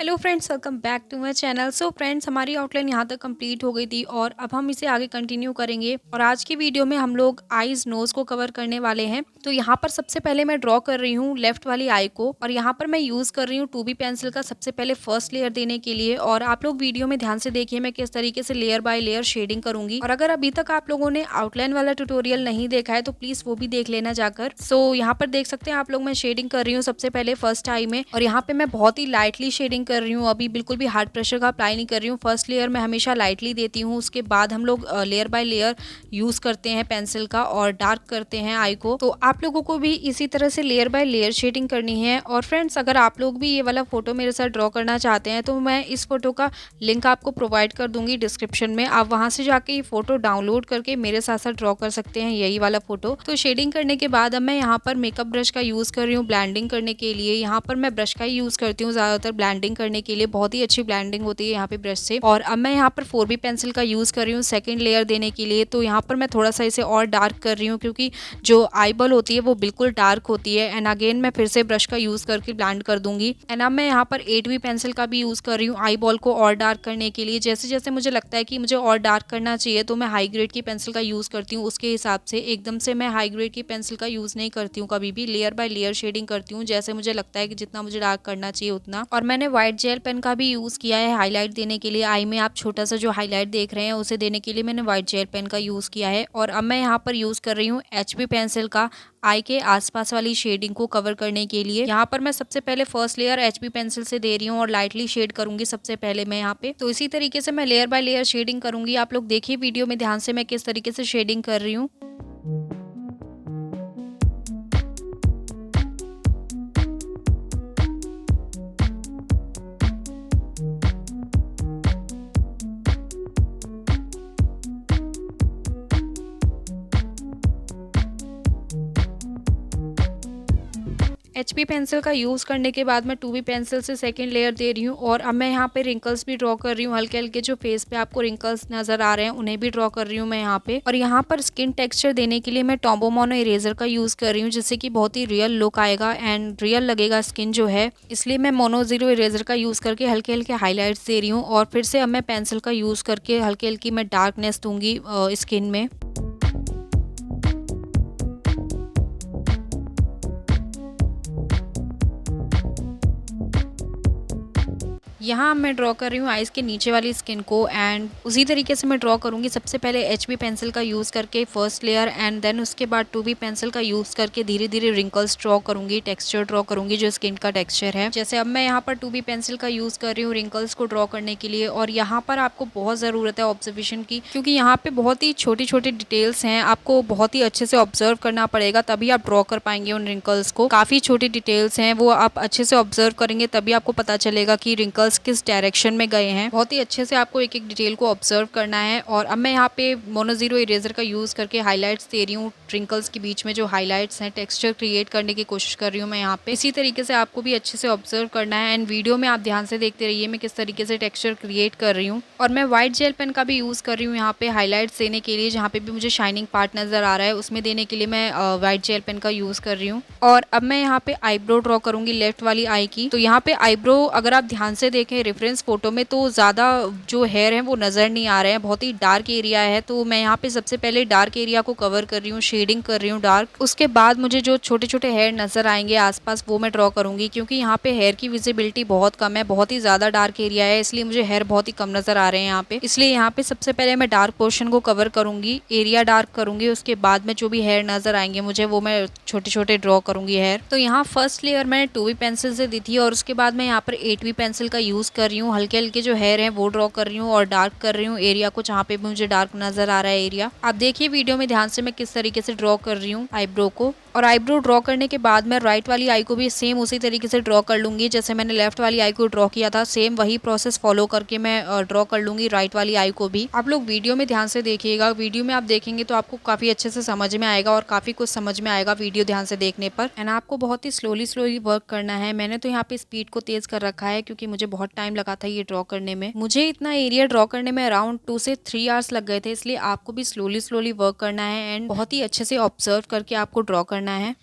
Hello friends, welcome back to my channel. So friends, हमारी outline यहाँ तक complete हो गई थी और अब हम इसे आगे कंटिन्यू करेंगे। और आज की वीडियो में हम लोग आईज नोज को कवर करने वाले हैं। तो यहाँ पर सबसे पहले मैं ड्रॉ कर रही हूँ लेफ्ट वाली आई को, और यहाँ पर मैं यूज कर रही हूँ 2B पेंसिल का सबसे पहले फर्स्ट लेयर देने के लिए। और आप लोग वीडियो में ध्यान से देखिए मैं किस तरीके से लेयर बाय लेयर शेडिंग करूंगी। और अगर अभी तक आप लोगों ने आउटलाइन वाला ट्यूटोरियल नहीं देखा है तो प्लीज वो भी देख लेना जाकर। सो यहाँ पर देख सकते हैं आप लोग, मैं शेडिंग कर रही हूँ सबसे पहले फर्स्ट आई में, और यहाँ पे मैं बहुत ही लाइटली शेडिंग कर रही हूँ। अभी बिल्कुल भी हार्ड प्रेशर का अप्लाई नहीं कर रही हूँ। फर्स्ट लेयर में हमेशा लाइटली देती हूँ, उसके बाद हम लोग लेयर बाय लेयर यूज करते हैं पेंसिल का और डार्क करते हैं आई को। तो आप लोगों को भी इसी तरह से लेयर बाय लेयर शेडिंग करनी है। और फ्रेंड्स, अगर आप लोग भी ये वाला फोटो मेरे साथ ड्रॉ करना चाहते हैं तो मैं इस फोटो का लिंक आपको प्रोवाइड कर दूंगी डिस्क्रिप्शन में। आप वहां से जाके ये फोटो डाउनलोड करके मेरे साथ साथ ड्रॉ कर सकते हैं यही वाला फोटो। तो शेडिंग करने के बाद अब मैं यहाँ पर मेकअप ब्रश का यूज कर रही हूँ ब्लेंडिंग करने के लिए। यहाँ पर मैं ब्रश का ही यूज करती हूँ ज्यादातर ब्लेंडिंग करने के लिए, बहुत ही अच्छी ब्लेंडिंग होती है यहाँ पे ब्रश से। और अब मैं यहाँ पर 4B पेंसिल का यूज कर रही हूँ सेकंड लेयर देने के लिए। तो यहाँ पर मैं थोड़ा सा इसे और डार्क कर रही हूँ क्योंकि जो आईबॉल होती है वो बिल्कुल डार्क होती है। एंड अगेन मैं फिर से ब्रश का यूज करके ब्लेंड कर दूंगी। एंड अब मैं यहाँ पर 8B पेंसिल का भी यूज कर रही हूँ आईबॉल को और डार्क करने के लिए। जैसे जैसे मुझे लगता है कि मुझे और डार्क करना चाहिए तो मैं हाई ग्रेड की पेंसिल का यूज करती हूँ उसके हिसाब से। एकदम से मैं हाई ग्रेड की पेंसिल का यूज नहीं करती हूँ, कभी भी लेयर बाय लेयर शेडिंग करती हूँ जैसे मुझे लगता है कि जितना मुझे डार्क करना चाहिए उतना। और मैंने व्हाइट जेल पेन का भी यूज किया है हाईलाइट देने के लिए। आई में आप छोटा सा जो हाईलाइट देख रहे हैं उसे देने के लिए मैंने व्हाइट जेल पेन का यूज किया है। और अब मैं यहाँ पर यूज कर रही हूँ HB पेंसिल का आई के आसपास वाली शेडिंग को कवर करने के लिए। यहाँ पर मैं सबसे पहले फर्स्ट लेयर HB पेंसिल से दे रही हूँ और लाइटली शेड करूंगी सबसे पहले मैं यहाँ पे। तो इसी तरीके से मैं लेयर बाय लेयर शेडिंग करूंगी। आप लोग देखिए वीडियो में ध्यान से मैं किस तरीके से शेडिंग कर रही हूँ। HB पेंसिल का यूज़ करने के बाद मैं 2B पेंसिल से सेकंड लेयर दे रही हूँ। और अब मैं यहाँ पे रिंकल्स भी ड्रॉ कर रही हूँ, हल्के हल्के जो फेस पे आपको रिंकल्स नजर आ रहे हैं उन्हें भी ड्रॉ कर रही हूँ मैं यहाँ पे। और यहाँ पर स्किन टेक्सचर देने के लिए मैं टॉम्बो मोनो इरेजर का यूज़ कर रही हूँ जिससे कि बहुत ही रियल लुक आएगा एंड रियल लगेगा स्किन जो है। इसलिए मैं मोनो जीरो इरेजर का यूज़ करके हल्के हल्के हाईलाइट्स दे रही हूँ। और फिर से अब मैं पेंसिल का यूज़ करके हल्की हल्की मैं डार्कनेस दूंगी स्किन में। यहाँ मैं ड्रॉ कर रही हूँ आइज़ के नीचे वाली स्किन को एंड उसी तरीके से मैं ड्रॉ करूँगी। सबसे पहले HB पेंसिल का यूज़ करके फर्स्ट लेयर एंड देन उसके बाद 2B पेंसिल का यूज़ करके धीरे धीरे रिंकल्स ड्रॉ करूँगी, टेक्सचर ड्रॉ करूँगी जो स्किन का टेक्सचर है। जैसे अब मैं यहाँ पर 2B पेंसिल का यूज़ कर रही हूँ रिंकल्स को ड्रॉ करने के लिए। और यहाँ पर आपको बहुत ज़रूरत है ऑब्जर्वेशन की क्योंकि यहाँ पे बहुत ही छोटी छोटी डिटेल्स हैं, आपको बहुत ही अच्छे से ऑब्जर्व करना पड़ेगा तभी आप ड्रॉ कर पाएंगे उन रिंकल्स को। काफ़ी छोटी डिटेल्स हैं, वो आप अच्छे से ऑब्जर्व करेंगे तभी आपको पता चलेगा कि रिंकल्स किस डायरेक्शन में गए हैं। बहुत ही अच्छे से आपको एक एक डिटेल को ऑब्जर्व करना है। और अब मैं यहाँ पे मोनो जीरो इरेजर का यूज करके हाइलाइट्स दे रही हूँ रिंकल्स के बीच में जो हाइलाइट्स हैं, टेक्सचर क्रिएट करने की कोशिश कर रही हूँ मैं यहाँ पे। इसी तरीके से आपको भी अच्छे से ऑब्जर्व करना है एंड वीडियो में आप ध्यान से देखते रहिए मैं किस तरीके से टेक्सचर क्रिएट कर रही हूँ। और मैं व्हाइट जेल पेन का भी यूज कर रही हूँ यहाँ पे हाईलाइट्स देने के लिए। जहाँ पे भी मुझे शाइनिंग पार्ट नजर आ रहा है उसमें देने के लिए मैं व्हाइट जेल पेन का यूज कर रही हूँ। और अब मैं यहाँ पे आईब्रो ड्रॉ करूंगी लेफ्ट वाली आई की। तो यहाँ पे आईब्रो अगर आप ध्यान से देखें रेफरेंस फोटो में तो ज्यादा जो हेयर है वो नजर नहीं आ रहे हैं, बहुत ही डार्क एरिया है। तो मैं यहाँ पे सबसे पहले डार्क एरिया को कवर कर रही हूँ, शेडिंग कर रही हूँ डार्क। उसके बाद मुझे जो छोटे छोटे हेयर नजर आएंगे आसपास वो मैं ड्रॉ करूंगी क्योंकि यहाँ पे हेयर की विजिबिलिटी बहुत कम है, बहुत ही ज्यादा डार्क एरिया है इसलिए मुझे हेयर बहुत ही कम नजर आ रहे हैं यहाँ पे। इसलिए यहाँ पे सबसे पहले मैं डार्क पोर्शन को कवर करूंगी, एरिया डार्क करूंगी। उसके बाद में जो भी हेयर नजर आएंगे मुझे वो मैं छोटे छोटे ड्रॉ करूंगी हेयर। तो यहाँ फर्स्ट लेयर मैंने 2B पेंसिल से दी थी और उसके बाद मैं यहाँ पर 8B पेंसिल का यूज कर रही हूँ। हल्के हल्के जो हेयर है वो ड्रॉ कर रही हूँ और डार्क कर रही हूँ एरिया को जहाँ पे भी मुझे डार्क नजर आ रहा है एरिया। आप देखिए वीडियो में ध्यान से मैं किस तरीके से ड्रॉ कर रही हूँ आईब्रो को। और आईब्रो ड्रॉ करने के बाद मैं राइट वाली आई को भी सेम उसी तरीके से ड्रॉ कर लूंगी जैसे मैंने लेफ्ट वाली आई को ड्रॉ किया था। सेम वही प्रोसेस फॉलो करके मैं ड्रॉ कर लूंगी राइट वाली आई को भी। आप लोग वीडियो में ध्यान से देखिएगा, वीडियो में आप देखेंगे तो आपको काफी अच्छे से समझ में आएगा और काफी कुछ समझ में आएगा वीडियो ध्यान से देखने पर। एंड आपको बहुत ही स्लोली वर्क करना है। मैंने तो यहाँ पे स्पीड को तेज कर रखा है क्योंकि मुझे बहुत टाइम लगा था ये ड्रॉ करने में। मुझे इतना एरिया ड्रॉ करने में अराउंड 2 से 3 आवर्स लग गए थे, इसलिए आपको भी स्लोली वर्क करना है एंड बहुत ही अच्छे से ऑब्जर्व करके आपको ड्रॉ करना है।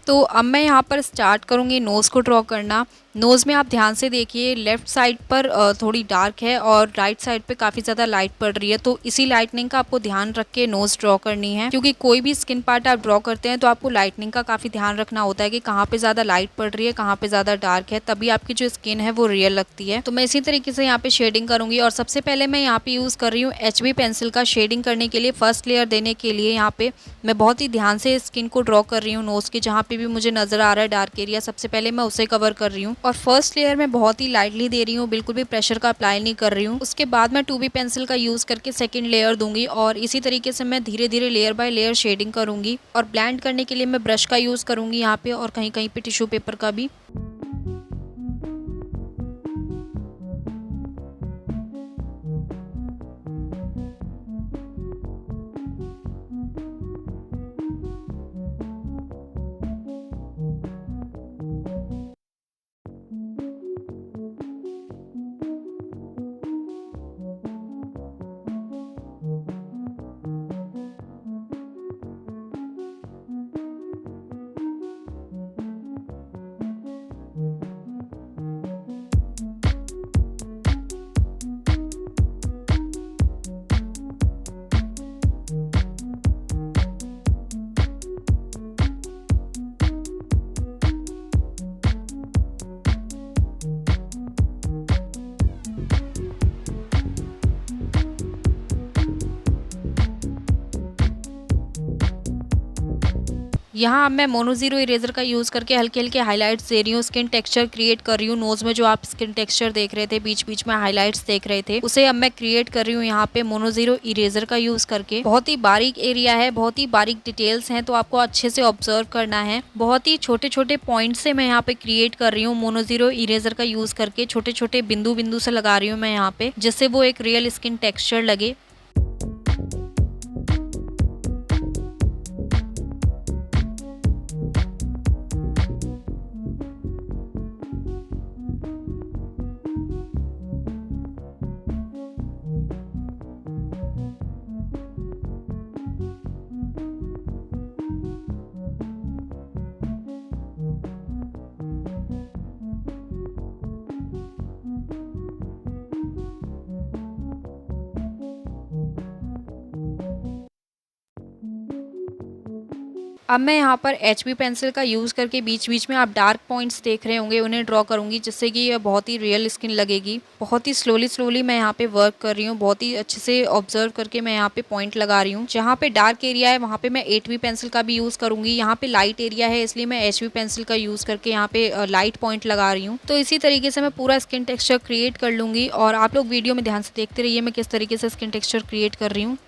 तो अब मैं यहाँ पर स्टार्ट करूँगी नोज़ को ड्रॉ करना। नोज़ में आप ध्यान से देखिए, लेफ़्ट साइड पर थोड़ी डार्क है और राइट साइड पे काफ़ी ज़्यादा लाइट पड़ रही है, तो इसी लाइटनिंग का आपको ध्यान रख के नोज़ ड्रॉ करनी है। क्योंकि कोई भी स्किन पार्ट आप ड्रॉ करते हैं तो आपको लाइटनिंग का काफ़ी ध्यान रखना होता है कि कहाँ पे ज़्यादा लाइट पड़ रही है, कहाँ पे ज़्यादा डार्क है, तभी आपकी जो स्किन है वो रियल लगती है। तो मैं इसी तरीके से यहाँ पे शेडिंग करूँगी और सबसे पहले मैं यहाँ पे यूज़ कर रही हूँ HB पेंसिल का शेडिंग करने के लिए। फर्स्ट लेयर देने के लिए यहाँ पे मैं बहुत ही ध्यान से स्किन को ड्रॉ कर रही हूँ। नोज़ के जहाँ पे भी मुझे नज़र आ रहा है डार्क एरिया, सबसे पहले मैं उसे कवर कर रही हूँ और फर्स्ट लेयर मैं बहुत ही लाइटली दे रही हूँ, बिल्कुल भी प्रेशर का अप्लाई नहीं कर रही हूँ। उसके बाद मैं 2B पेंसिल का यूज़ करके सेकेंड लेयर दूंगी और इसी तरीके से मैं धीरे धीरे लेयर बाय लेयर शेडिंग करूँगी। और ब्लेंड करने के लिए मैं ब्रश का यूज़ करूँगी यहाँ पे और कहीं कहीं पे टिश्यू पेपर का भी। यहाँ अब मैं मोनो-ज़ीरो इरेज़र का यूज़ करके हल्के-हल्के हाइलाइट्स दे रही हूँ, स्किन टेक्सचर क्रिएट कर रही हूँ। नोज़ में जो आप स्किन टेक्सचर देख रहे थे, बीच-बीच में हाइलाइट्स देख रहे थे, उसे अब मैं क्रिएट कर रही हूँ यहाँ पे मोनो-ज़ीरो इरेज़र का यूज़ करके। बहुत ही बारीक एरिया है, बहुत ही बारीक डिटेल्स हैं, तो आपको अच्छे से ऑब्ज़र्व करना है। बहुत ही छोटे-छोटे पॉइंट से मैं यहाँ पे क्रिएट कर रही हूँ मोनो-ज़ीरो इरेज़र का यूज़ करके। छोटे-छोटे बिंदु-बिंदु से लगा रही हूँ मैं यहाँ पे, जिससे वो एक रियल स्किन टेक्सचर लगे। अब मैं यहाँ पर HB पेंसिल का यूज़ करके बीच-बीच में आप डार्क पॉइंट्स देख रहे होंगे, उन्हें ड्रॉ करूँगी, जिससे कि ये बहुत ही रियल स्किन लगेगी। बहुत ही स्लोली मैं यहाँ पे वर्क कर रही हूँ, बहुत ही अच्छे से ऑब्ज़र्व करके मैं यहाँ पे पॉइंट लगा रही हूँ। जहाँ पे डार्क एरिया है वहाँ पे मैं 8B पेंसिल का भी यूज़ करूँगी। यहाँ पे लाइट एरिया है, इसलिए मैं HB पेंसिल का यूज़ करके यहाँ पे लाइट पॉइंट लगा रही हूँ। तो इसी तरीके से मैं पूरा स्किन टेक्सचर क्रिएट कर लूँगी और आप लोग वीडियो में ध्यान से देखते रहिए मैं किस तरीके से स्किन टेक्सचर क्रिएट कर रही हूँ।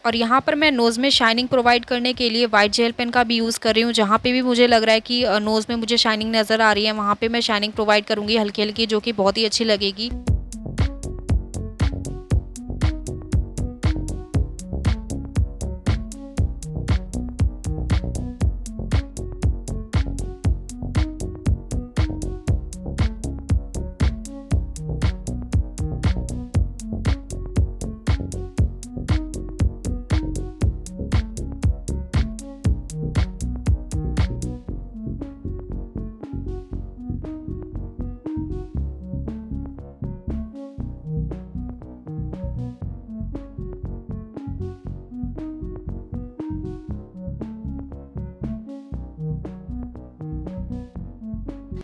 और यहाँ पर मैं नोज़ में शाइनिंग प्रोवाइड करने के लिए वाइट जेल पेन का भी यूज़ कर रही हूँ। जहाँ पे भी मुझे लग रहा है कि नोज़ में मुझे शाइनिंग नज़र आ रही है, वहाँ पे मैं शाइनिंग प्रोवाइड करूँगी हल्की-हल्की, जो कि बहुत ही अच्छी लगेगी।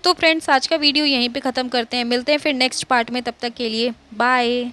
तो फ्रेंड्स, आज का वीडियो यहीं पे ख़त्म करते हैं। मिलते हैं फिर नेक्स्ट पार्ट में, तब तक के लिए बाय।